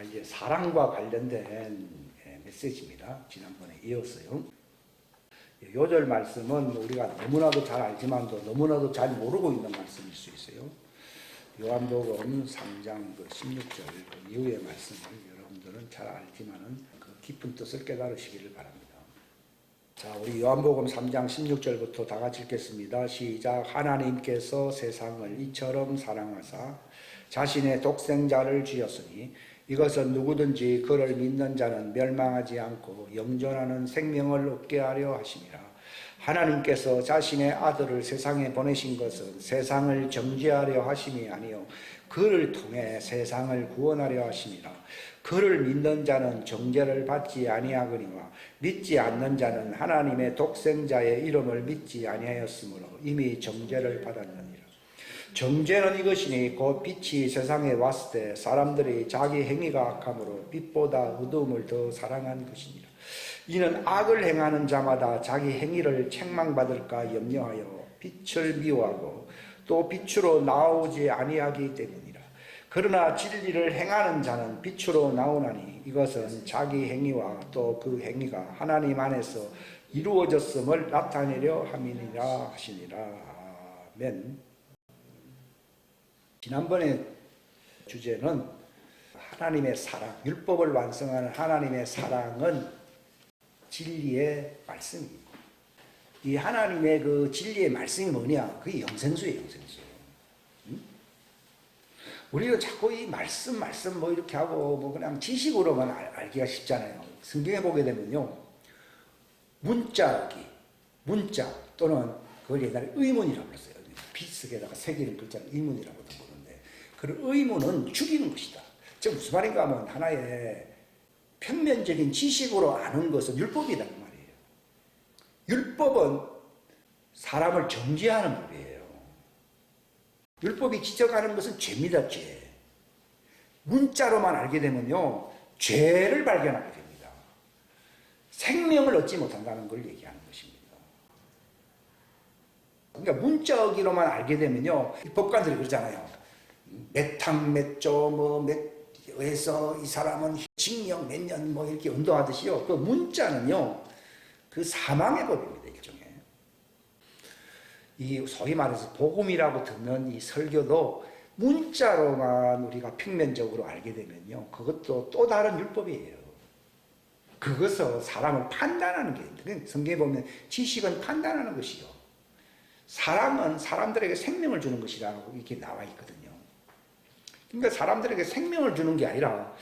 이제 사랑과 관련된 메시지입니다. 지난번에 이었어요. 요절 말씀은 우리가 너무나도 잘 알지만도 너무나도 잘 모르고 있는 말씀일 수 있어요. 요한복음 3장 16절 그 이후의 말씀을 여러분들은 잘 알지만은 그 깊은 뜻을 깨달으시기를 바랍니다. 자, 우리 요한복음 3장 16절부터 다 같이 읽겠습니다. 시작. 하나님께서 세상을 이처럼 사랑하사 자신의 독생자를 주셨으니 이것은 누구든지 그를 믿는 자는 멸망하지 않고 영존하는 생명을 얻게 하려 하심이라. 하나님께서 자신의 아들을 세상에 보내신 것은 세상을 정죄하려 하심이 아니요 그를 통해 세상을 구원하려 하심이라. 그를 믿는 자는 정죄를 받지 아니하거니와 믿지 않는 자는 하나님의 독생자의 이름을 믿지 아니하였으므로 이미 정죄를 받았느니라. 정죄는 이것이니 곧 빛이 세상에 왔을 때 사람들이 자기 행위가 악함으로 빛보다 어두움을 더 사랑한 것이니라. 이는 악을 행하는 자마다 자기 행위를 책망받을까 염려하여 빛을 미워하고 또 빛으로 나오지 아니하기 때문이라. 그러나 진리를 행하는 자는 빛으로 나오나니 이것은 자기 행위와 또 그 행위가 하나님 안에서 이루어졌음을 나타내려 함이니라 하시니라. 아멘. 지난번에 주제는 하나님의 사랑, 율법을 완성하는 하나님의 사랑은 진리의 말씀입니다. 이 하나님의 그 진리의 말씀이 뭐냐? 그게 영생수예요, 영생수. 응? 우리가 자꾸 이 말씀 뭐 이렇게 하고 뭐 그냥 지식으로만 알기가 쉽잖아요. 성경에 보게 되면요. 문자 또는 그걸 옛날에 의문이라고 그랬어요. 빛석에다가 새기는 글자를 의문이라고 부르는데 그 의문은 죽이는 것이다. 즉 무슨 말인가 하면 하나의 평면적인 지식으로 아는 것은 율법이라는 말이에요. 율법은 사람을 정죄하는 법이에요. 율법이 지적하는 것은 죄입니다. 죄. 문자로만 알게 되면요. 죄를 발견하게 됩니다. 생명을 얻지 못한다는 걸 얘기하는 것입니다. 그러니까 문자어기로만 알게 되면요. 법관들이 그러잖아요. 몇 항 몇 조 해서 이 사람은 징역 몇 년 뭐 이렇게 운동하듯이요. 그 문자는요. 그 사망의 법입니다. 일종의. 이 소위 말해서 복음이라고 듣는 이 설교도 문자로만 우리가 평면적으로 알게 되면요. 그것도 또 다른 율법이에요. 그것은 사람을 판단하는 게 있는데 성경에 보면 지식은 판단하는 것이요. 사랑은 사람들에게 생명을 주는 것이라고 이렇게 나와 있거든요. 그러니까 사람들에게 생명을 주는 게 아니라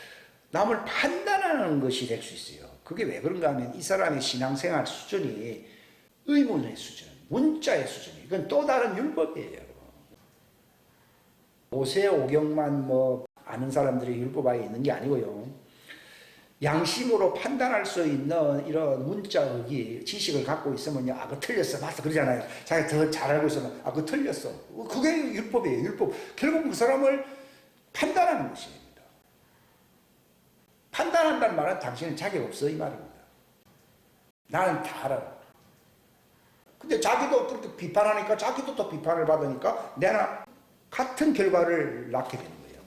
남을 판단하는 것이 될 수 있어요. 그게 왜 그런가 하면 이 사람의 신앙생활 수준이 의문의 수준, 문자의 수준이 이건 또 다른 율법이에요. 오세 오경만 뭐 아는 사람들이 율법아에 있는 게 아니고요. 양심으로 판단할 수 있는 이런 문자의 지식을 갖고 있으면요. 아, 그거 틀렸어. 맞어. 그러잖아요. 자기가 더 잘 알고 있으면, 아, 그거 틀렸어. 그게 율법이에요. 율법. 결국 그 사람을 판단하는 것입니다. 판단한다는 말은 당신은 자격 없어. 이 말입니다. 나는 다 알아. 근데 자기도 그렇게 비판하니까 자기도 또 비판을 받으니까 내가 같은 결과를 낳게 되는 거예요.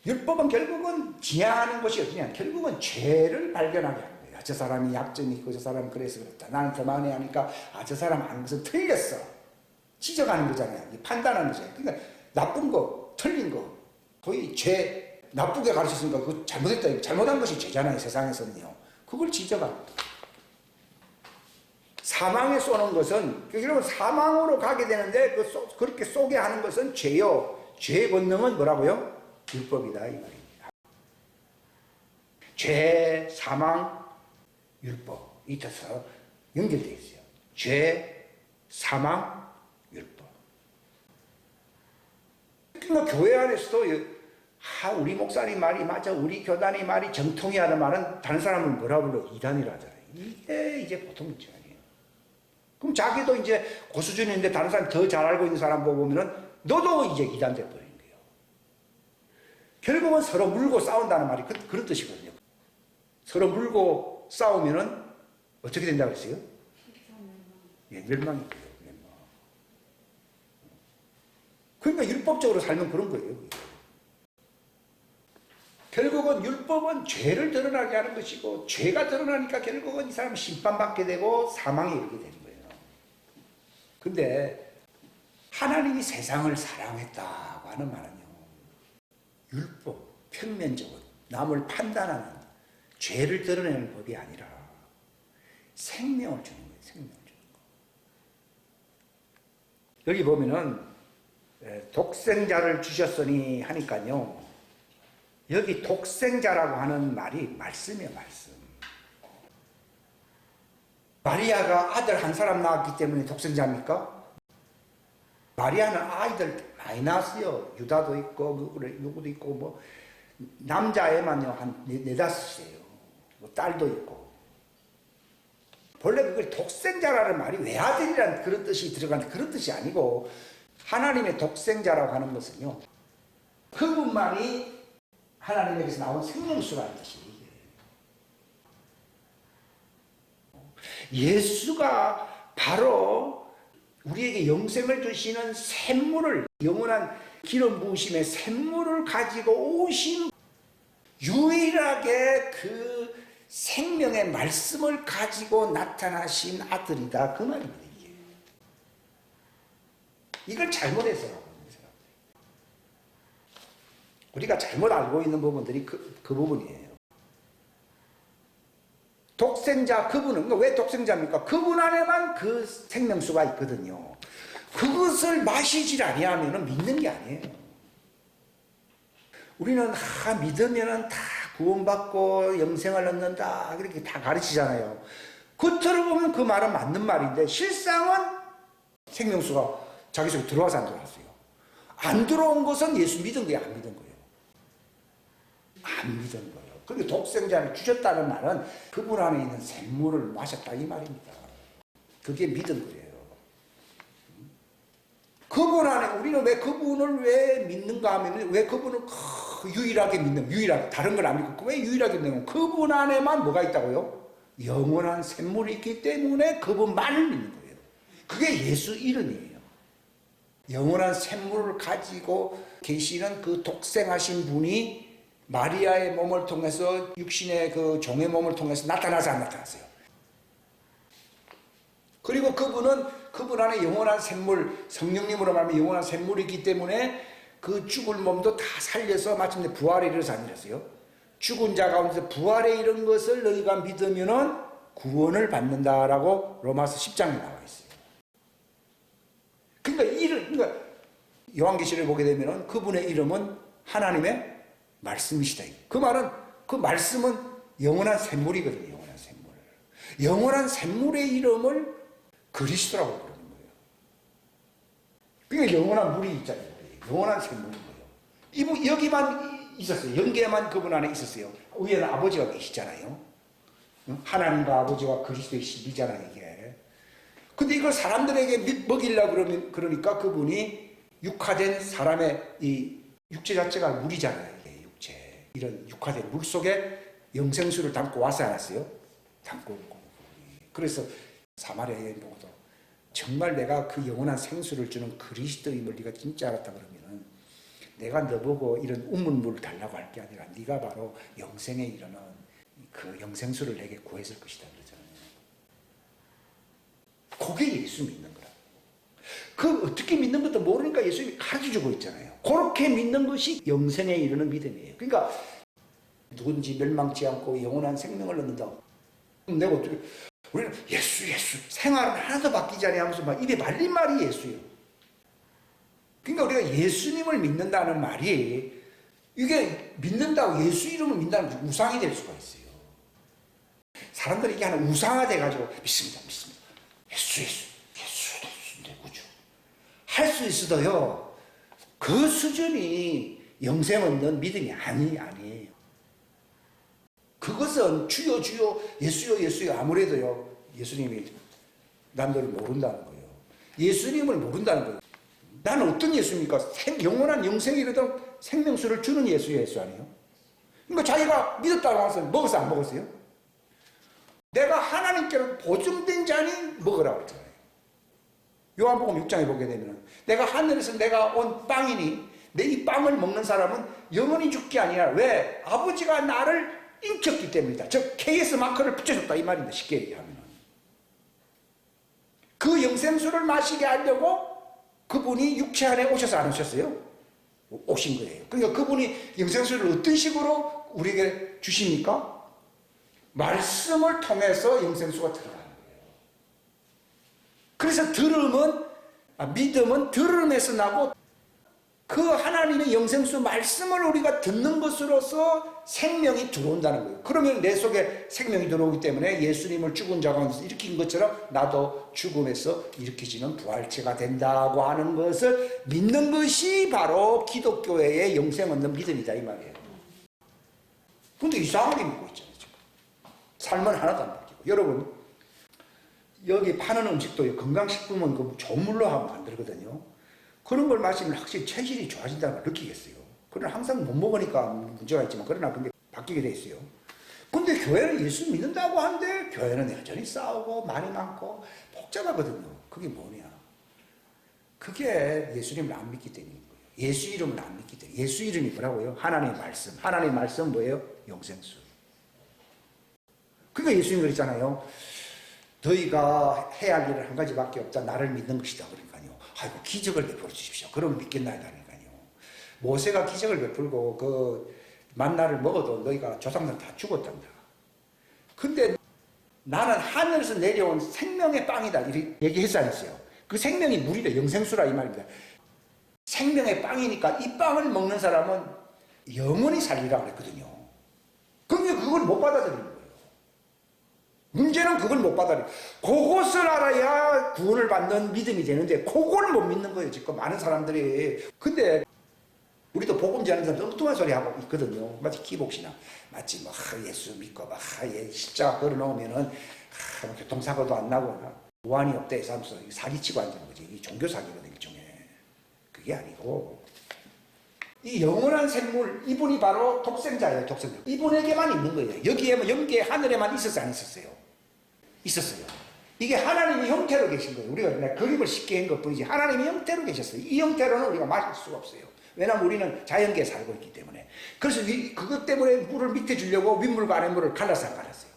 율법은 결국은 지향하는 것이 어디냐? 결국은 죄를 발견하게 하는 거예요. 저 사람이 약점이 있고 저 사람은 그래서 그렇다. 나는 그만해 하니까 아, 저 사람 하는 것은 틀렸어. 지적하는 거잖아요. 판단하는 거잖아요. 그러니까 나쁜 거, 틀린 거, 거의 죄, 나쁘게 가르쳤으니까 그거 잘못했다. 잘못한 것이 죄잖아요. 세상에서는요. 그걸 지적하는 거예요. 사망에 쏘는 것은 여러분 사망으로 가게 되는데 그렇게 쏘게 하는 것은 죄요. 죄의 본능은 뭐라고요? 율법이다 이 말입니다. 죄, 사망, 율법 이 뜻서 연결되어 있어요. 죄, 사망, 율법. 그러니까 교회 안에서도 우리 목사님 말이 맞아, 우리 교단이 말이 정통이라는 말은 다른 사람은 뭐라 불러? 이단이라 하잖아요. 이게 이제 보통 문제 아니에요. 그럼 자기도 이제 고수준인데 다른 사람 더 잘 알고 있는 사람 보면은 너도 이제 이단 돼버려요. 결국은 서로 물고 싸운다는 말이 그런 뜻이거든요. 서로 물고 싸우면은 어떻게 된다고 했어요? 예, 멸망이 돼요. 그러니까 율법적으로 살면 그런 거예요. 결국은 율법은 죄를 드러나게 하는 것이고 죄가 드러나니까 결국은 이 사람은 심판받게 되고 사망에 이르게 되는 거예요. 근데 하나님이 세상을 사랑했다고 하는 말은요, 율법, 평면적으로 남을 판단하는 죄를 드러내는 법이 아니라 생명을 주는 거예요. 생명을 주는 거. 여기 보면은 독생자를 주셨으니 하니까요, 여기 독생자라고 하는 말이 말씀이에요. 말씀. 마리아가 아들 한 사람 낳았기 때문에 독생자입니까? 마리아는 아이들 많이 낳았어요. 유다도 있고 누구도 있고 뭐 남자애만요 한 네다섯이에요. 뭐 딸도 있고. 본래 그걸 독생자라는 말이 외아들이라는 그런 뜻이 들어가는 그런 뜻이 아니고, 하나님의 독생자라고 하는 것은요, 그분만이 하나님에게서 나온 생명수라는 뜻이에요. 예수가 바로 우리에게 영생을 주시는 샘물을, 영원한 기름 부으심의 샘물을 가지고 오신, 유일하게 그 생명의 말씀을 가지고 나타나신 아들이다, 그 말입니다. 이걸 잘못해서 우리가 잘못 알고 있는 부분들이 그 부분이에요. 독생자, 그분은 왜 독생자입니까? 그분 안에만 그 생명수가 있거든요. 그것을 마시질 아니하면 믿는 게 아니에요. 우리는 믿으면 다 구원받고 영생을 얻는다, 그렇게 다 가르치잖아요. 겉으로 보면 그 말은 맞는 말인데 실상은 생명수가 자기 속에 들어와서 안 들어왔어요. 안 들어온 것은 예수 믿은 거예요, 안 믿은 거예요? 안 믿은 거예요. 그리고 독생자를 주셨다는 말은 그분 안에 있는 샘물을 마셨다, 이 말입니다. 그게 믿은 거예요. 그분 안에, 우리는 왜 그분을 왜 믿는가 하면, 왜 그분을 유일하게 믿는, 유일하게, 다른 걸 안 믿고 왜 유일하게 믿는 거예요? 그분 안에만 뭐가 있다고요? 영원한 샘물이 있기 때문에 그분만을 믿는 거예요. 그게 예수 이름이에요. 영원한 샘물을 가지고 계시는 그 독생하신 분이 마리아의 몸을 통해서, 육신의 그 종의 몸을 통해서 나타나서 안 나타났어요. 그리고 그분 안에 영원한 샘물, 성령님으로 말하면 영원한 샘물이 있기 때문에 그 죽을 몸도 다 살려서 마침내 부활에 이르러서 안 이뤘어요. 죽은 자 가운데서 부활에 이른 것을 너희가 믿으면은 구원을 받는다라고 로마서 10장에 나와 있어요. 그러니까 요한계시를 보게 되면은 그분의 이름은 하나님의 말씀이시다. 그 말은, 그 말씀은 영원한 샘물이거든요. 영원한 샘물. 영원한 샘물의 이름을 그리스도라고 부르는 거예요. 그러니까 영원한 물이 있잖아요. 영원한 샘물인 거예요. 이분 여기만 있었어요. 영계만 그분 안에 있었어요. 위에는 아버지가 계시잖아요. 하나님과 아버지와 그리스도의 신비잖아요, 이게. 근데 이걸 사람들에게 먹이려고 그러니까 그분이 육화된 사람의 이 육체 자체가 물이잖아요. 이게 육체. 이런 육화된 물 속에 영생수를 담고 와서 않았어요? 담고 오고. 그래서 사마리아 여인 보고도 정말 내가 그 영원한 생수를 주는 그리스도임을 네가 진짜 알았다 그러면은 내가 너보고 이런 우문물을 달라고 할 게 아니라 네가 바로 영생에 이르는 그 영생수를 내게 구했을 것이다 그러잖아요. 그게 예수 믿는 거라. 그 어떻게 믿는 것도 모르니까 예수님이 가르쳐주고 있잖아요. 그렇게 믿는 것이 영생에 이르는 믿음이에요. 그러니까 누군지 멸망치 않고 영원한 생명을 얻는다. 내가 어떻게, 우리는 예수 생활은 하나도 바뀌지 않냐 하면서 막 입에 말린 말이 예수예요. 그러니까 우리가 예수님을 믿는다는 말이, 이게 믿는다고 예수 이름을 믿는다는 게 우상이 될 수가 있어요. 사람들이 이게 하나 우상화돼 가지고 믿습니다. 예수 내 구주 할 수 있어도요, 그 수준이 영생 얻는 믿음이 아니에요. 그것은 주여 예수요 아무래도요, 예수님이 난 너를 모른다는 거예요. 예수님을 모른다는 거예요. 나는 어떤 예수입니까? 영원한 영생에 이르도록 생명수를 주는 예수 아니에요? 그러니까 자기가 믿었다고 해서 먹었어 안 먹었어요? 내가 하나님께로 보증된 자니 먹으라고 했잖아요. 요한복음 6장에 보게 되면 내가 하늘에서 내가 온 빵이니 내 이 빵을 먹는 사람은 영원히 죽을 게 아니라 왜? 아버지가 나를 인쳤기 때문이다. 즉 KS 마크를 붙여줬다 이 말입니다. 쉽게 얘기하면. 그 영생수를 마시게 하려고 그분이 육체 안에 오셔서 안 오셨어요? 오신 거예요. 그러니까 그분이 영생수를 어떤 식으로 우리에게 주십니까? 말씀을 통해서 영생수가 들어가는 거예요. 그래서 믿음은 들음에서 나고 그 하나님의 영생수 말씀을 우리가 듣는 것으로서 생명이 들어온다는 거예요. 그러면 내 속에 생명이 들어오기 때문에 예수님을 죽은 자 가운데서 일으킨 것처럼 나도 죽음에서 일으키지는 부활체가 된다고 하는 것을 믿는 것이 바로 기독교회의 영생 얻는 믿음이다 이 말이에요. 근데 이상하게 믿고 있잖아요. 지금. 삶은 하나도 안 바뀌고. 여러분 여기 파는 음식도 건강식품은 그 조물로 하고 만들거든요. 그런 걸 마시면 확실히 체질이 좋아진다는 걸 느끼겠어요. 그러나 항상 못 먹으니까 문제가 있지만 그러나 그게 바뀌게 돼 있어요. 근데 교회는 예수 믿는다고 하는데 교회는 여전히 싸우고 말이 많고 복잡하거든요. 그게 뭐냐? 그게 예수님을 안 믿기 때문인 거예요. 예수 이름을 안 믿기 때문에. 예수 이름이 뭐라고요? 하나님의 말씀. 하나님의 말씀 뭐예요? 영생수. 그러니까 예수님이 그랬잖아요. 너희가 해야 할 일은 한 가지밖에 없다. 나를 믿는 것이다. 그러니까요. 아이고 기적을 베풀어 주십시오. 그러면 믿겠나이다니까요. 모세가 기적을 베풀고 그 만나를 먹어도 너희가 조상들 다 죽었단다. 근데 나는 하늘에서 내려온 생명의 빵이다. 이렇게 얘기했어 안 했어요? 그 생명이 물이다. 영생수라 이 말입니다. 생명의 빵이니까 이 빵을 먹는 사람은 영원히 살리라고 그랬거든요. 그러면 그걸 못 받아들이는 거예요. 문제는 그걸 못 받아들여요. 그것을 알아야 구원을 받는 믿음이 되는데 그걸 못 믿는 거예요. 지금 많은 사람들이. 근데 우리도 복음 전하는 사람 엉뚱한 소리 하고 있거든요. 마치 기복신앙. 마치 뭐 예수 믿고 십자가 걸어놓으면은 교통사고도 안 나고 무한이 없다 해서 사기치고 앉는 거지. 이 종교 사기거든 일종의. 그게 아니고 이 영원한 생물 이분이 바로 독생자예요. 독생자. 이분에게만 있는 거예요. 여기에 영계 하늘에만 있었어요? 안 있었어요? 있었어요. 이게 하나님이 형태로 계신 거예요. 우리가 그냥 그림을 쉽게 한 것뿐이지 하나님이 형태로 계셨어요. 이 형태로는 우리가 마실 수가 없어요. 왜냐하면 우리는 자연계에 살고 있기 때문에. 그래서 그것 때문에 물을 밑에 주려고 윗물과 아랫물을 갈라서 안 갈았어요.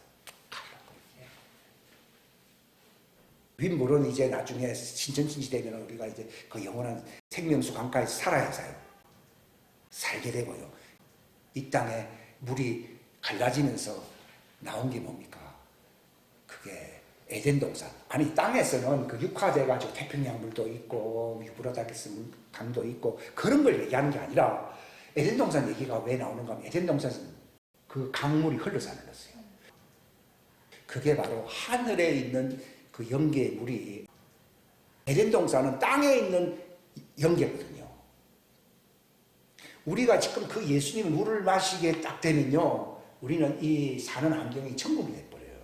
윗물은 이제 나중에 신천지기 되면 우리가 이제 그 영원한 생명수 강가에서 살아야 살게 되고요. 이 땅에 물이 갈라지면서 나온 게 뭡니까? 그게 에덴 동산. 아니 땅에서는 그 육화돼가지고 태평양 물도 있고 유브라데스 강도 있고 그런 걸 얘기하는 게 아니라 에덴 동산 얘기가 왜 나오는가 하면 에덴 동산은 그 강물이 흘러서 안 흘렀어요. 그게 바로 하늘에 있는 그 영계의 물이 에덴 동산은 땅에 있는 영계거든요. 우리가 지금 그 예수님 물을 마시게 딱 되면요 우리는 이 사는 환경이 천국이 돼버려요.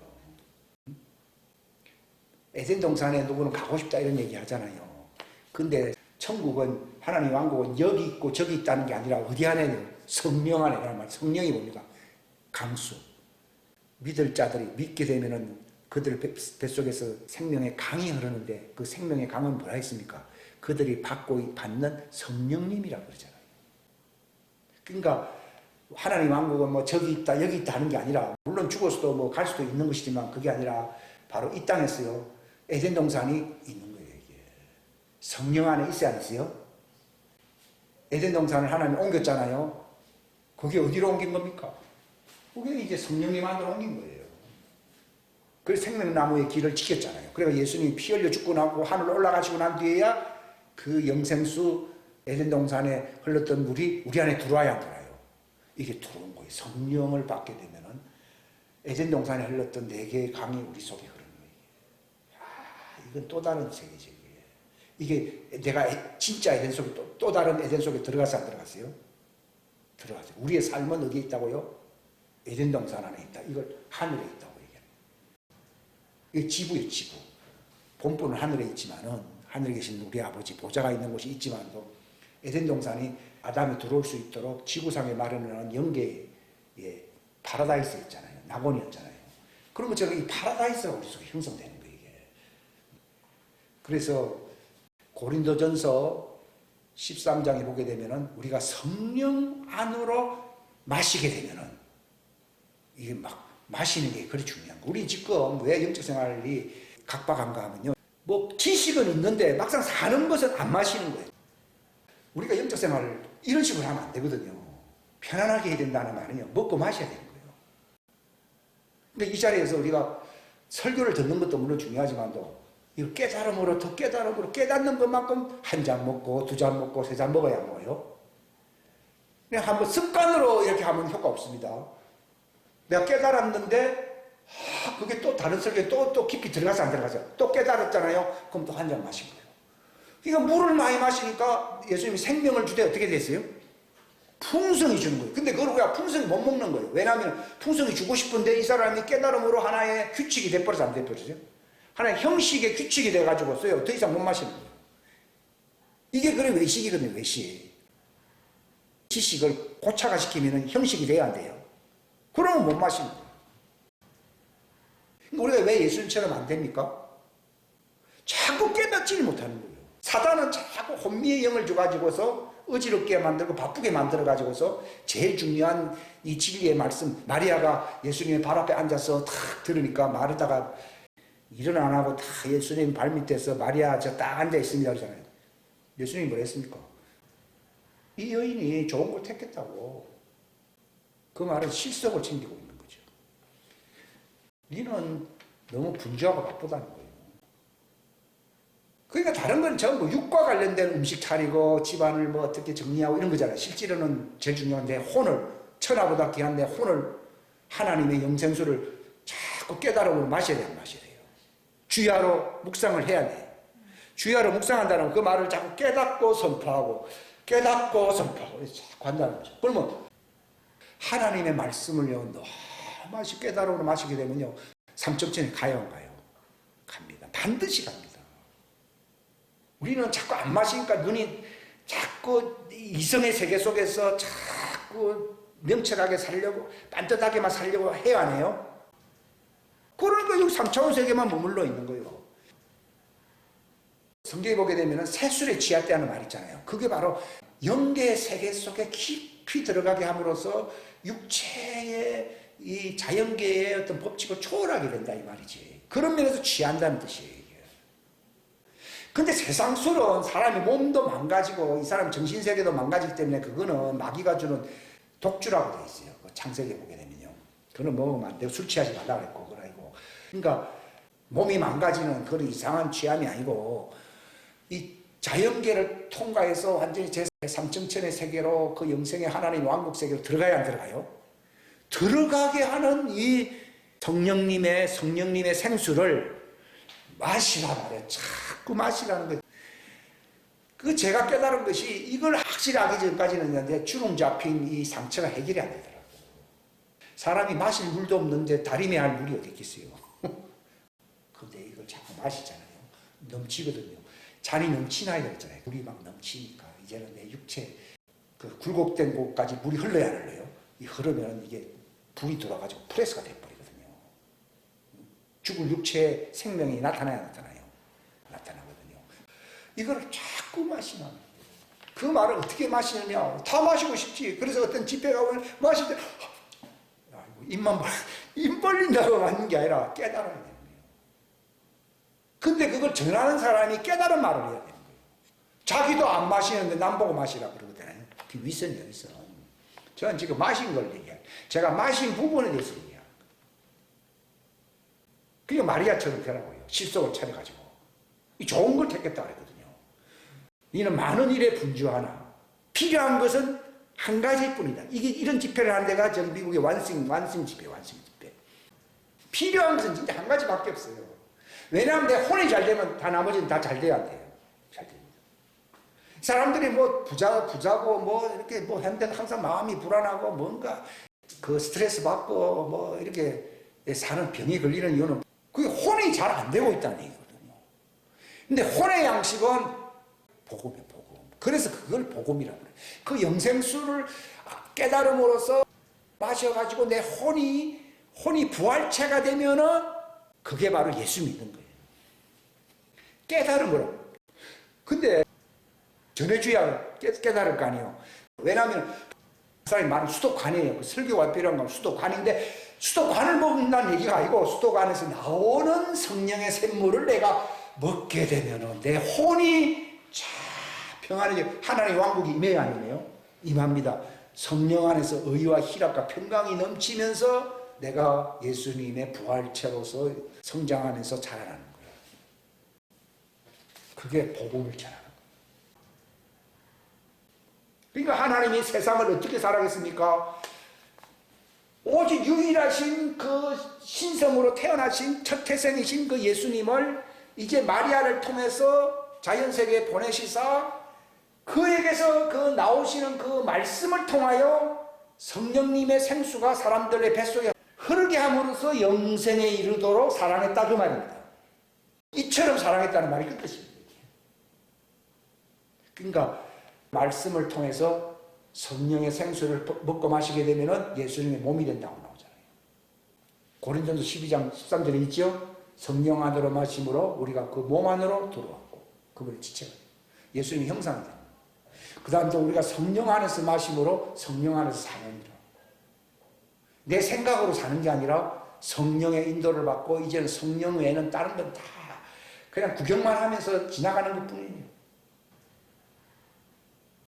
에덴 동산에 누구는 가고 싶다 이런 얘기 하잖아요. 근데 천국은 하나님 왕국은 여기 있고 저기 있다는 게 아니라 어디 안에는 성령 안에라는 말. 성령이 뭡니까? 강수. 믿을 자들이 믿게 되면은 그들 뱃속에서 생명의 강이 흐르는데 그 생명의 강은 뭐라 했습니까? 그들이 받는 성령님이라고 그러잖아요. 그러니까 하나님 왕국은 뭐 저기 있다 여기 있다 하는 게 아니라 물론 죽어서도 뭐 갈 수도 있는 것이지만 그게 아니라 바로 이 땅에서요 에덴 동산이 있는 거예요. 이게 성령 안에 있어야 안 있어요? 에덴 동산을 하나님 옮겼잖아요. 그게 어디로 옮긴 겁니까? 그게 이제 성령님 안으로 옮긴 거예요. 그래서 생명나무의 길을 지켰잖아요. 그래서 예수님이 피 흘려 죽고 나고 하늘로 올라가시고 난 뒤에야 그 영생수 에덴 동산에 흘렀던 물이 우리 안에 들어와야 안 들어와요. 이게 들어온 거예요. 성령을 받게 되면은 에덴 동산에 흘렀던 4개의 강이 우리 속에 흐르는 거예요. 이건 또 다른 세계적이에요. 이게 내가 진짜 에덴 속에 또 다른 에덴 속에 들어가서 안 들어갔어요? 들어갔어요. 우리의 삶은 어디에 있다고요? 에덴 동산 안에 있다. 이걸 하늘에 있다고 얘기해요. 이게 지부예요, 지부. 본분은 하늘에 있지만은 하늘에 계신 우리 아버지 보좌가 있는 곳이 있지만도 에덴 동산이 아담이 들어올 수 있도록 지구상에 마련하는 영계의 파라다이스 있잖아요. 낙원이었잖아요. 그러면 제가 이 파라다이스가 우리 속에 형성되는 거예요. 이게. 그래서 고린도전서 13장에 보게 되면은 우리가 성령 안으로 마시게 되면은 이게 막 마시는 게 그리 중요한 거. 우리 지금 왜 영적 생활이 각박한가 하면요. 뭐 지식은 있는데 막상 사는 것은 안 마시는 거예요. 우리가 영적 생활을 이런 식으로 하면 안 되거든요. 편안하게 해야 된다는 말은요. 먹고 마셔야 되는 거예요. 근데 이 자리에서 우리가 설교를 듣는 것도 물론 중요하지만도 이 깨달음으로 더 깨달음으로 깨닫는 것만큼 한 잔 먹고 두 잔 먹고 세 잔 먹어야 먹어요. 그냥 한번 습관으로 이렇게 하면 효과 없습니다. 내가 깨달았는데 그게 또 다른 설교에 또 깊이 들어가서 안 들어가서 또 깨달았잖아요. 그럼 또 한 잔 마시고 그래요. 그러니까 물을 많이 마시니까 예수님이 생명을 주되 어떻게 됐어요? 풍성이 주는 거예요. 근데 그걸 우리가 풍성이 못 먹는 거예요. 왜냐하면 풍성이 주고 싶은데 이 사람이 깨달음으로 하나의 규칙이 돼버려서 안 돼버리죠. 하나의 형식의 규칙이 돼가지고서요. 더 이상 못 마시는 거예요. 이게 그래 외식이거든요. 외식. 지식을 고착화 시키면 형식이 돼야 안 돼요. 그러면 못 마시는 거예요. 우리가 왜 예수님처럼 안 됩니까? 자꾸 깨닫지를 못하는 거예요. 사단은 자꾸 혼미의 영을 줘가지고서 어지럽게 만들고 바쁘게 만들어가지고서 제일 중요한 이 진리의 말씀, 마리아가 예수님의 발 앞에 앉아서 탁 들으니까 마르다가 일은 안 하고 다 예수님 발 밑에서 마리아 저 딱 앉아있습니다 그러잖아요. 예수님이 뭐 했습니까? 이 여인이 좋은 걸 택했다고. 그 말은 실속을 챙기고 있는 거죠. 니는 너무 분주하고 바쁘다는 거예요. 그러니까 다른 건 전부 육과 관련된 음식 차리고 집안을 뭐 어떻게 정리하고 이런 거잖아요. 실제로는 제일 중요한데 혼을, 천하보다 귀한데 혼을, 하나님의 영생수를 자꾸 깨달음으로 마셔야 돼요, 마셔야 돼요. 주야로 묵상을 해야 돼요. 주야로 묵상한다는 그 말을 자꾸 깨닫고 선포하고 깨닫고 선포하고 자꾸 한다는 거죠. 그러면 하나님의 말씀을요 너무 깨달음으로 마시게 되면요 삼점천에 가요 안 가요? 갑니다. 반드시 갑니다. 우리는 자꾸 안 마시니까 눈이 자꾸 이성의 세계 속에서 자꾸 명철하게 살려고 반듯하게만 살려고 해야 안 해요? 그러니까 여기 3차원 세계만 머물러 있는 거예요. 성경에 보게 되면 세술에 취했다는 말 있잖아요. 그게 바로 영계의 세계 속에 깊이 들어가게 함으로써 육체의 이 자연계의 어떤 법칙을 초월하게 된다 이 말이지. 그런 면에서 취한다는 뜻이에요. 근데 세상술은 사람이 몸도 망가지고 이 사람 정신세계도 망가지기 때문에 그거는 마귀가 주는 독주라고 되어 있어요. 창세기에 보게 되면요. 그거는 먹으면 안 되고 술 취하지 말라 그랬고 그러고. 그러니까 몸이 망가지는 그런 이상한 취함이 아니고 이 자연계를 통과해서 완전히 제3청천의 세계로 그 영생의 하나님 왕국 세계로 들어가야 안 들어가요? 들어가게 하는 이 성령님의 생수를 마시라 말이에요. 자꾸 마시라는 거예요. 그 제가 깨달은 것이 이걸 확실하기 전까지는 이제 주름 잡힌 이 상처가 해결이 안 되더라고요. 사람이 마실 물도 없는데 다림에 할 물이 어디 있겠어요. 근데 이걸 자꾸 마시잖아요. 넘치거든요. 잔이 넘치나야 되잖아요. 물이 막 넘치니까 이제는 내 육체 그 굴곡된 곳까지 물이 흘러야 흘러요. 이 흐르면 이게 불이 들어가지고 프레스가 돼버리거든요. 죽을 육체의 생명이 나타나야 나타나요. 나타나거든요. 이걸 자꾸 마시면 그 말을 어떻게 마시느냐. 다 마시고 싶지. 그래서 어떤 집회 가면 마실 때 입 벌린다고 맞는 게 아니라 깨달아야 되는 거예요. 근데 그걸 전하는 사람이 깨달은 말을 해야 되는 거예요. 자기도 안 마시는데 남 보고 마시라 그러거든요. 그 윗선이에요, 윗선. 저는 지금 마신 걸 얘기해요. 제가 마신 부분에 대해서 얘기해요. 그게 마리아처럼 되라고요. 실속을 차려가지고. 이 좋은 걸 택했다 그랬거든요. 이는 많은 일에 분주하나 필요한 것은 한 가지일 뿐이다. 이게 이런 집회를 하는 데가 전 미국의 완승 집회. 필요한 것은 진짜 한 가지밖에 없어요. 왜냐하면 내 혼이 잘 되면 다 나머지는 다 잘 돼야 돼요. 잘 됩니다. 사람들이 뭐 부자고 뭐 이렇게 뭐 했는데 항상 마음이 불안하고 뭔가 그 스트레스 받고 뭐 이렇게 사는 병이 걸리는 이유는 그게 혼이 잘 안 되고 있다는 얘기거든요. 근데 혼의 양식은 복음이에요, 복음. 그래서 그걸 복음이라고 그래요. 그 영생수를 깨달음으로써 마셔가지고 내 혼이 부활체가 되면은 그게 바로 예수 믿는 거예요. 깨달음으로. 근데 전해줘야 깨달을 거 아니에요. 왜냐하면 사람이 말은 수도관이에요. 설교가 필요한 건 수도관인데 수도관을 먹는다는 얘기가 아니고 수도관에서 나오는 성령의 샘물을 내가 먹게 되면 내 혼이 평안해지고 하나님의 왕국이 임해야 아니에요? 임합니다. 성령 안에서 의와 희락과 평강이 넘치면서 내가 예수님의 부활체로서 성장하면서 자라나는 거예요. 그게 복음을 전하는 거예요. 그러니까 하나님이 세상을 어떻게 살아겠습니까? 오직 유일하신 그 신성으로 태어나신 첫 태생이신 그 예수님을 이제 마리아를 통해서 자연세계에 보내시사 그에게서 그 나오시는 그 말씀을 통하여 성령님의 생수가 사람들의 뱃속에 흐르게 함으로써 영생에 이르도록 사랑했다 그 말입니다. 이처럼 사랑했다는 말이 그 뜻입니다. 그러니까 말씀을 통해서 성령의 생수를 먹고 마시게 되면 예수님의 몸이 된다고 나오잖아요. 고린도전서 12장 13절에 있죠. 성령 안으로 마심으로 우리가 그 몸 안으로 들어왔고 그분의 지체가 돼요. 예수님의 형상이 됩니다. 그 다음 또 우리가 성령 안에서 마심으로 성령 안에서 사느니라. 내 생각으로 사는 게 아니라 성령의 인도를 받고 이제는 성령 외에는 다른 건 다 그냥 구경만 하면서 지나가는 것 뿐이에요.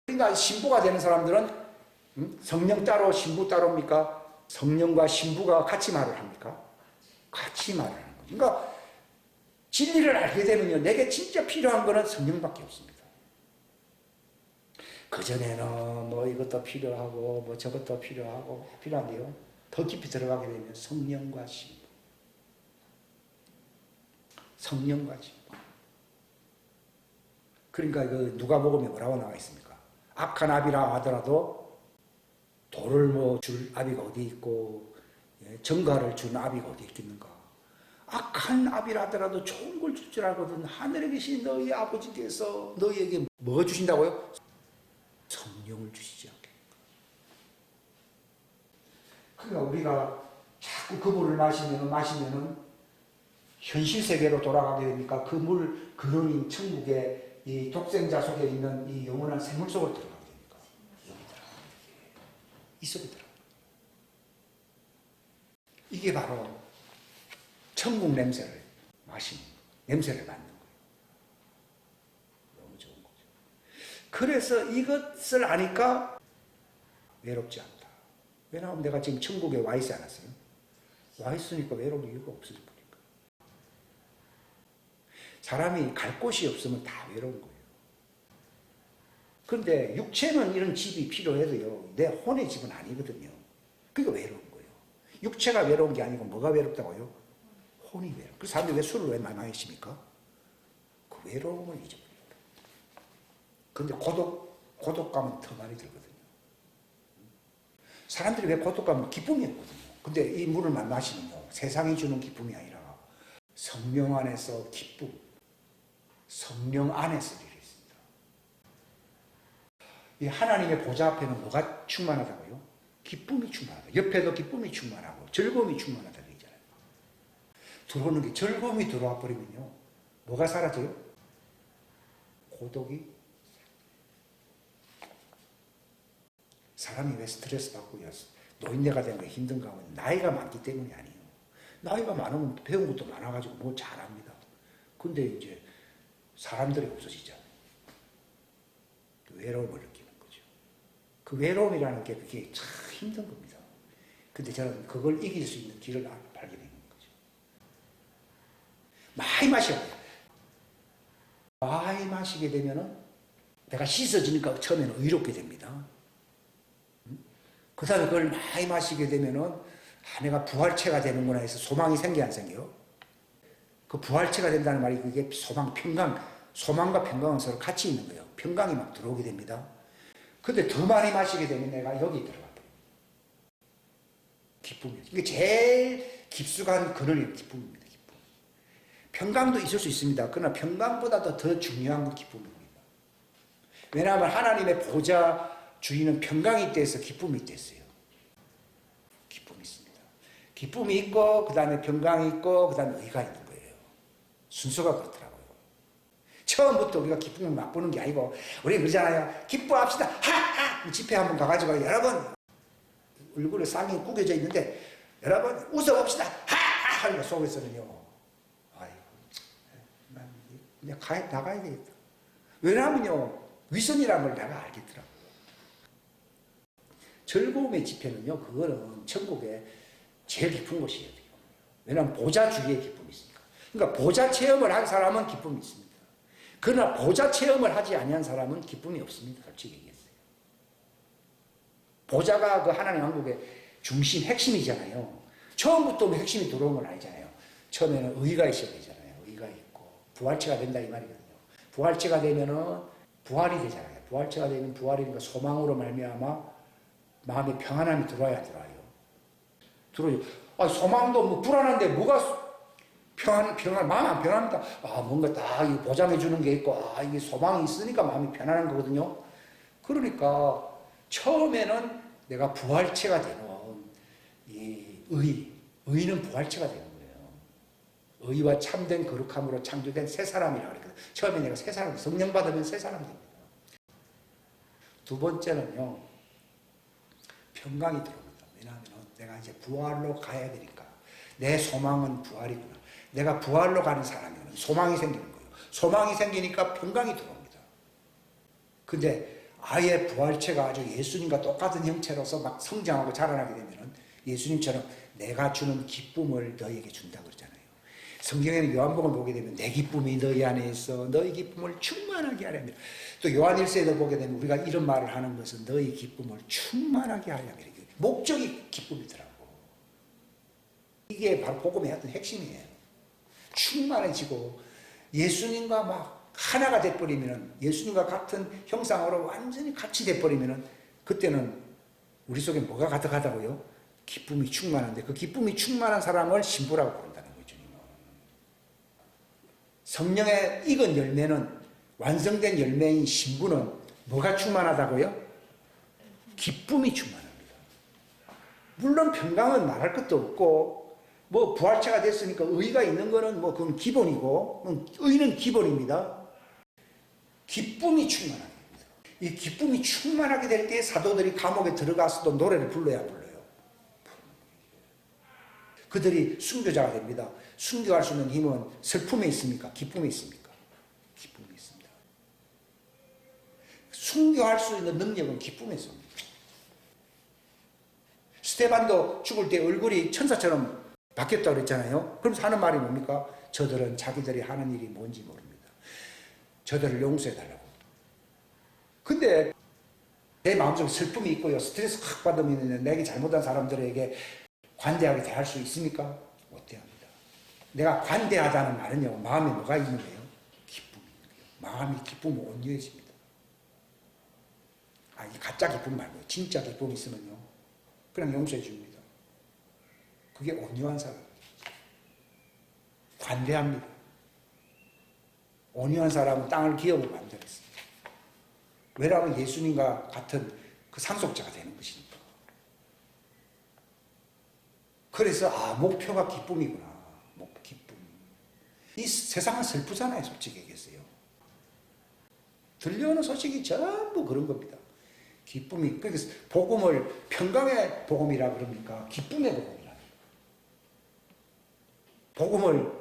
그러니까 신부가 되는 사람들은 성령 따로 신부 따로입니까? 성령과 신부가 같이 말을 합니까? 같이 말을 하는 거예요. 그러니까 진리를 알게 되면요, 내게 진짜 필요한 거는 성령밖에 없습니다. 그전에는 뭐 이것도 필요하고 뭐 저것도 필요한데요. 더 깊이 들어가게 되면 성령과 신부. 성령과 신부. 그러니까 그 누가복음에 뭐라고 나와 있습니까? 악한 아비라 하더라도 돌을 뭐 줄 아비가 어디 있고 정가를 준 아비가 어디 있겠는가. 악한 아비라 하더라도 좋은 걸 줄 줄 알거든. 하늘에 계신 너희 아버지께서 너희에게 뭐 주신다고요? 성령을 주시지 않게. 그러니까 우리가 자꾸 그 물을 마시면은 현실 세계로 돌아가게 되니까 그 물 근원인 천국의 이 독생자 속에 있는 이 영원한 생물 속으로 들어가게 됩니까? 이 속에 들어가. 이게 바로 천국 냄새를 마시는 냄새를 맡는 거예요. 너무 좋은 거죠. 그래서 이것을 아니까 외롭지 않다. 왜냐하면 내가 지금 천국에 와 있지 않았어요? 와 있으니까 외로울 이유가 없을 뿐이니까. 사람이 갈 곳이 없으면 다 외로운 거예요. 그런데 육체는 이런 집이 필요해도요, 내 혼의 집은 아니거든요. 그러니까 외로운 거예요. 육체가 외로운 게 아니고 뭐가 외롭다고요? 혼이 외로워. 그 사람들이 왜 술을 왜 많이 마십니까? 그 외로움을 잊어버립니다. 그런데 고독감은 더 많이 들거든요. 사람들이 왜 고독감은 기쁨이 없거든요. 근데 이 물을 마시면요, 세상이 주는 기쁨이 아니라 성령 안에서 기쁨, 성령 안에서 일이 있습니다. 이 하나님의 보좌 앞에는 뭐가 충만하다고요? 기쁨이 충만하다. 옆에도 기쁨이 충만하고 즐거움이 충만하다 그러잖아요. 들어오는 게 즐거움이 들어와 버리면요, 뭐가 사라져요? 고독이. 사람이 왜 스트레스 받고 노인네가 되면 왜 힘든가 하면 나이가 많기 때문이 아니에요. 나이가 많으면 배운 것도 많아가지고 뭐 잘합니다. 근데 이제 사람들이 없어지잖아요. 외로움을 느끼는 거죠. 그 외로움이라는 게 그게 참 힘든 겁니다. 근데 저는 그걸 이길 수 있는 길을 발견한 거죠. 많이 마셔야 돼요. 많이 마시게 되면은 내가 씻어지니까 처음에는 의롭게 됩니다. 그 다음에 그걸 많이 마시게 되면은 내가 부활체가 되는구나 해서 소망이 생겨 안 생겨요? 그 부활체가 된다는 말이 그게 소망, 평강, 소망과 평강은 서로 같이 있는 거예요. 평강이 막 들어오게 됩니다. 근데 더 많이 마시게 되면 내가 여기 들어가 버려요. 기쁨이에요. 이게 제일 깊숙한 근원이 기쁨입니다. 기쁨. 평강도 있을 수 있습니다. 그러나 평강보다도 더 중요한 건 기쁨입니다. 왜냐하면 하나님의 보좌 주인은 평강이 있대서 기쁨이 있댔어요. 기쁨이 있습니다. 기쁨이 있고 그 다음에 평강이 있고 그 다음에 의가 있는 거예요. 순서가 그렇더라고요. 처음부터 우리가 기쁨을 맛보는 게 아니고, 우리 그러잖아요. 기뻐합시다. 하하! 집회 한번 가가지고, 여러분, 얼굴에 쌍이 구겨져 있는데, 여러분, 웃어봅시다. 하하! 하니까 속에서는요, 아이고, 난 그냥 나가야 되겠다. 왜냐하면요, 위선이라는 걸 내가 알겠더라고요. 즐거움의 집회는요, 그거는 천국에 제일 깊은 곳이에요. 왜냐하면 보좌주의의 기쁨이 있으니까. 그러니까 보좌 체험을 한 사람은 기쁨이 있습니다. 그러나 보좌 체험을 하지 아니한 사람은 기쁨이 없습니다. 솔직히 얘기했어요. 보좌가 그 하나님 왕국의 중심, 핵심이잖아요. 처음부터 핵심이 들어온 건 아니잖아요. 처음에는 의가 있어야 되잖아요. 의가 있고 부활체가 된다 이 말이거든요. 부활체가 되면은 부활이 되잖아요. 부활체가 되면 부활이니까 소망으로 말미암아 마음에 평안함이 들어와야 들어와요. 들어요. 소망도 뭐 불안한데 뭐가 평안, 마음 안 편합니다. 뭔가 딱 보장해 주는 게 있고, 이게 소망이 있으니까 마음이 편안한 거거든요. 그러니까 처음에는 내가 부활체가 되는 이 의는 부활체가 되는 거예요. 의와 참된 거룩함으로 창조된 새 사람이라고 그랬거든요. 처음에 내가 새 사람, 성령 받으면 새 사람 됩니다. 두 번째는요, 평강이 들어옵니다. 왜냐하면 내가 이제 부활로 가야 되니까. 내 소망은 부활이구나. 내가 부활로 가는 사람이면 소망이 생기는 거예요. 소망이 생기니까 평강이 들어옵니다. 근데 아예 부활체가 아주 예수님과 똑같은 형체로서 막 성장하고 자라나게 되면은 예수님처럼 내가 주는 기쁨을 너희에게 준다고 그러잖아요. 성경에는 요한복음을 보게 되면 내 기쁨이 너희 안에 있어 너희 기쁨을 충만하게 하려면, 또 요한 1세도 보게 되면 우리가 이런 말을 하는 것은 너희 기쁨을 충만하게 하려면, 목적이 기쁨이더라고. 이게 바로 복음의 어떤 핵심이에요. 충만해지고 예수님과 막 하나가 돼버리면, 예수님과 같은 형상으로 완전히 같이 돼버리면 그때는 우리 속에 뭐가 가득하다고요? 기쁨이 충만한데, 그 기쁨이 충만한 사람을 신부라고 부른다는 거죠. 성령에 익은 열매는, 완성된 열매인 신부는 뭐가 충만하다고요? 기쁨이 충만합니다. 물론 평강은 말할 것도 없고, 뭐 부활체가 됐으니까 의가 있는 거는 뭐 그건 기본이고, 의는 기본입니다. 기쁨이 충만하게 됩니다. 이 기쁨이 충만하게 될 때 사도들이 감옥에 들어가서도 노래를 불러야 불러요. 그들이 순교자가 됩니다. 순교할 수 있는 힘은 슬픔에 있습니까? 기쁨에 있습니까? 기쁨에 있습니다. 순교할 수 있는 능력은 기쁨에 있습니다. 스테반도 죽을 때 얼굴이 천사처럼 바뀌었다고 그랬잖아요. 그러면서 하는 말이 뭡니까? 저들은 자기들이 하는 일이 뭔지 모릅니다. 저들을 용서해달라고. 근데 내 마음속에 슬픔이 있고요, 스트레스 확 받으면 내게 잘못한 사람들에게 관대하게 대할 수 있습니까? 못 대합니다. 내가 관대하다는 말은요, 마음에 뭐가 있는 거예요? 기쁨이 있는 거예요. 마음이 기쁨은 온유해집니다. 이 가짜 기쁨 말고요, 진짜 기쁨이 있으면요, 그냥 용서해 줍니다. 그게 온유한 사람. 관대합니다. 온유한 사람은 땅을 기업으로 만들었습니다. 왜냐하면 예수님과 같은 그 상속자가 되는 것이니까. 그래서 목표가 기쁨이구나. 기쁨. 이 세상은 슬프잖아요, 솔직히 얘기했어요. 들려오는 소식이 전부 그런 겁니다. 기쁨이. 그래서 복음을 평강의 복음이라 그럽니까? 기쁨의 복음이라. 복음을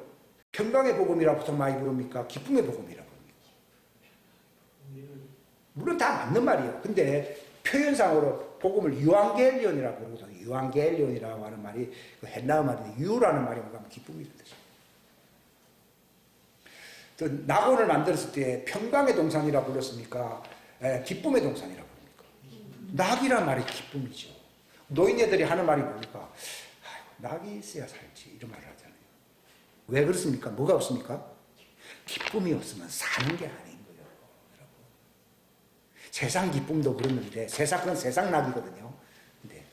평강의 복음이라 보통 많이 부릅니까? 기쁨의 복음이라 부릅니까? 물론 다 맞는 말이에요. 근데 표현상으로 복음을 유앙겔리온이라고 부르거든요. 유앙겔리온이라고 하는 말이 그 헬라어 말인데, 유라는 말이 뭔가 하면 기쁨이라는 뜻이에요. 또 낙원을 만들었을 때 평강의 동산이라 불렀습니까? 기쁨의 동산이라 부릅니까? 낙이란 말이 기쁨이죠. 노인네들이 하는 말이 뭡니까? 낙이 있어야 살지, 이런 말을 하잖아요. 왜 그렇습니까? 뭐가 없습니까? 기쁨이 없으면 사는 게 아닌 거예요, 여러분. 세상 기쁨도 그러는데, 그건 세상 낙이거든요. 근데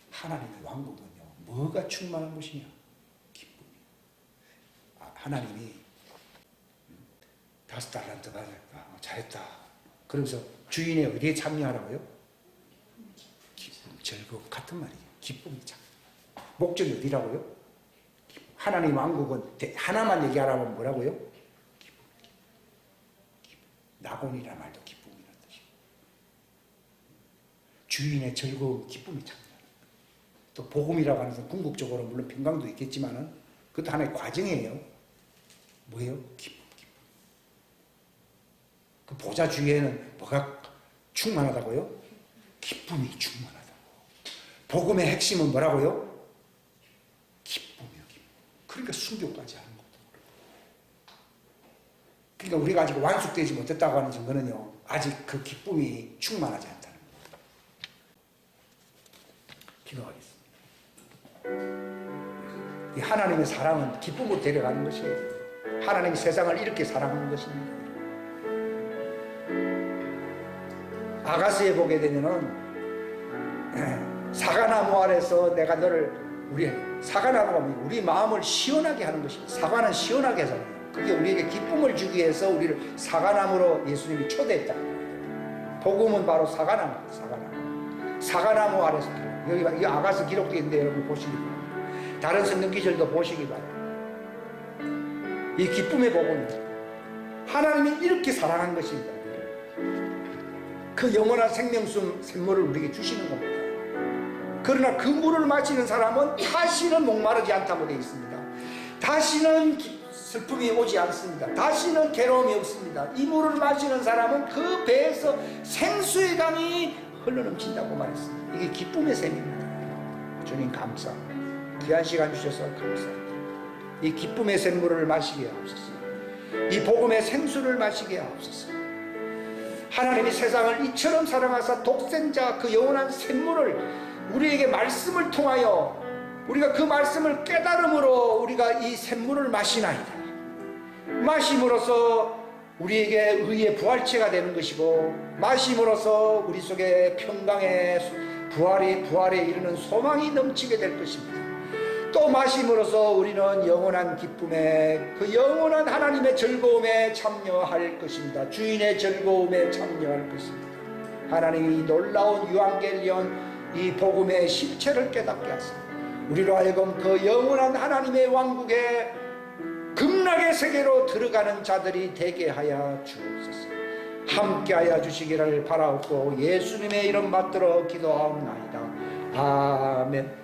하나님의 왕국은요, 뭐가 충만한 것이냐? 기쁨이. 하나님이 5달란트 받았다, 잘했다. 그러면서 주인의 어디에 참여하라고요? 기쁨, 즐거움 같은 말이에요. 기쁨이 참. 목적이 어디라고요? 하나님 왕국은 하나만 얘기하라면 뭐라고요? 기쁨. 낙원이라 말도 기쁨이라는 뜻이고, 주인의 즐거움, 기쁨이 참여. 또 복음이라고 하는 것은 궁극적으로 물론 평강도 있겠지만은 그것도 하나의 과정이에요. 뭐예요? 기쁨. 그 보좌 주위에는 뭐가 충만하다고요? 기쁨이 충만하다고. 복음의 핵심은 뭐라고요? 기쁨이요, 기쁨. 그러니까 순교까지 하는 것도. 그러니까 우리가 아직 완숙되지 못했다고 하는 증거는요, 아직 그 기쁨이 충만하지 않다는 겁니다. 기도하겠습니다. 이 하나님의 사랑은 기쁨으로 데려가는 것이에요. 하나님이 세상을 이렇게 사랑하는 것입니다. 아가스에 보게 되면은 사과나무 아래서 내가 너를, 우리 사과나무가 우리 마음을 시원하게 하는 것입니다. 사과는 시원하게 하잖아요. 그게 우리에게 기쁨을 주기 위해서 우리를 사과나무로 예수님이 초대했다. 복음은 바로 사과나무. 사과나무 아래서, 여기 아가스 기록되어 있는데 여러분 보시기 바랍니다. 다른 성경 기절도 보시기 바랍니다. 이 기쁨의 복음입니다. 하나님이 이렇게 사랑한 것입니다. 그 영원한 생명수 샘물을 우리에게 주시는 겁니다. 그러나 그 물을 마시는 사람은 다시는 목마르지 않다고 되어 있습니다. 다시는 슬픔이 오지 않습니다. 다시는 괴로움이 없습니다. 이 물을 마시는 사람은 그 배에서 생수의 강이 흘러넘친다고 말했습니다. 이게 기쁨의 샘입니다. 주님 감사합니다. 귀한 시간 주셔서 감사합니다. 이 기쁨의 샘물을 마시게 하옵소서. 이 복음의 생수를 마시게 하옵소서. 하나님이 세상을 이처럼 사랑하사 독생자 그 영원한 샘물을 우리에게 말씀을 통하여 우리가 그 말씀을 깨달음으로 우리가 이 샘물을 마시나이다. 마심으로써 우리에게 의의 부활체가 되는 것이고, 마심으로써 우리 속에 평강의 부활에 이르는 소망이 넘치게 될 것입니다. 또 마심으로써 우리는 영원한 기쁨에, 그 영원한 하나님의 즐거움에 참여할 것입니다. 주인의 즐거움에 참여할 것입니다. 하나님이 이 놀라운 유앙겔리온 이 복음의 실체를 깨닫게 하사 우리로 하여금 그 영원한 하나님의 왕국의 극락의 세계로 들어가는 자들이 되게 하여 주옵소서. 함께하여 주시기를 바라옵고 예수님의 이름 받들어 기도하옵나이다. 아멘.